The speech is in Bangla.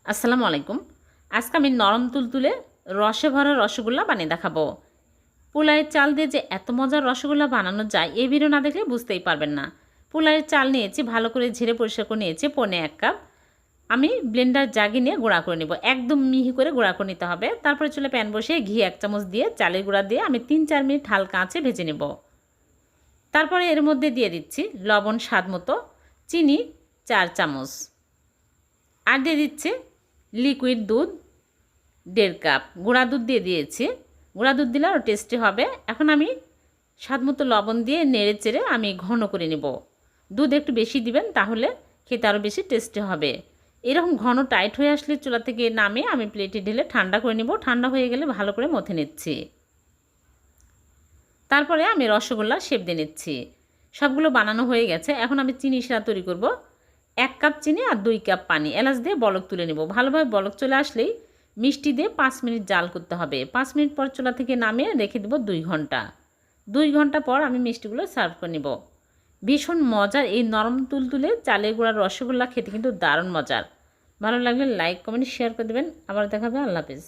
আসসালামু আলাইকুম। আজকে আমি নরম তুলতুলে রসে ভরা রসগোল্লা বানিয়ে দেখাবো। পোলাওয়ের চাল দিয়ে যে এত মজার রসগোল্লা বানানো যায় এই ভিডিও না দেখলে বুঝতেই পারবেন না। পোলাওয়ের চাল নিয়েছি, ভালো করে ঝেড়ে পরিষ্কার করে নিয়েছি, পৌনে 1 কাপ। আমি ব্লেন্ডার জাগি নিয়ে গুঁড়া করে নেব, একদম মিহি করে গুঁড়া করে নিতে হবে। তারপরে চুলে প্যান বসিয়ে ঘি 1 চামচ দিয়ে চালের গুঁড়া দিয়ে আমি 3-4 মিনিট হালকা আঁচে ভেজে নেব। তারপরে এর মধ্যে দিয়ে দিচ্ছি লবণ স্বাদ মতো, চিনি 4 চামচ, আর দিয়ে দিচ্ছি লিকুইড দুধ 1.5 কাপ। গুঁড়া দুধ দিয়ে দিয়েছি, গুঁড়া দুধ দিলে আরও টেস্টি হবে। এখন আমি স্বাদ মতো লবণ দিয়ে নেড়ে চেড়ে আমি ঘন করে নেব। দুধ একটু বেশি দিবেন, তাহলে খেতে আরও বেশি টেস্টি হবে। এরকম ঘন টাইট হয়ে আসলে চুলা থেকে নামিয়ে আমি প্লেটে ঢেলে ঠান্ডা করে নেব। ঠান্ডা হয়ে গেলে ভালো করে মথে নিচ্ছি। তারপরে আমি রসগোল্লার শেপ দিয়ে নিচ্ছি। সবগুলো বানানো হয়ে গেছে। এখন আমি চিনি শিরা তৈরি করব। 1 কাপ চিনি আর 2 কাপ পানি, এলাচ দিয়ে বলক তুলে নেব। ভালোভাবে বলক চলে আসলেই মিষ্টি দিয়ে 5 মিনিট জাল করতে হবে। 5 মিনিট পর চুলা থেকে নামিয়ে রেখে দেব 2 ঘন্টা। 2 ঘন্টা পর আমি মিষ্টিগুলো সার্ভ করে নেব। ভীষণ মজার এই নরম তুলতুলে চালের গুঁড়ার রসগোল্লা খেতে কিন্তু দারুণ মজার। ভালো লাগলে লাইক কমেন্ট শেয়ার করে দেবেন। আবার দেখা হবে। আল্লাহ হাফেজ।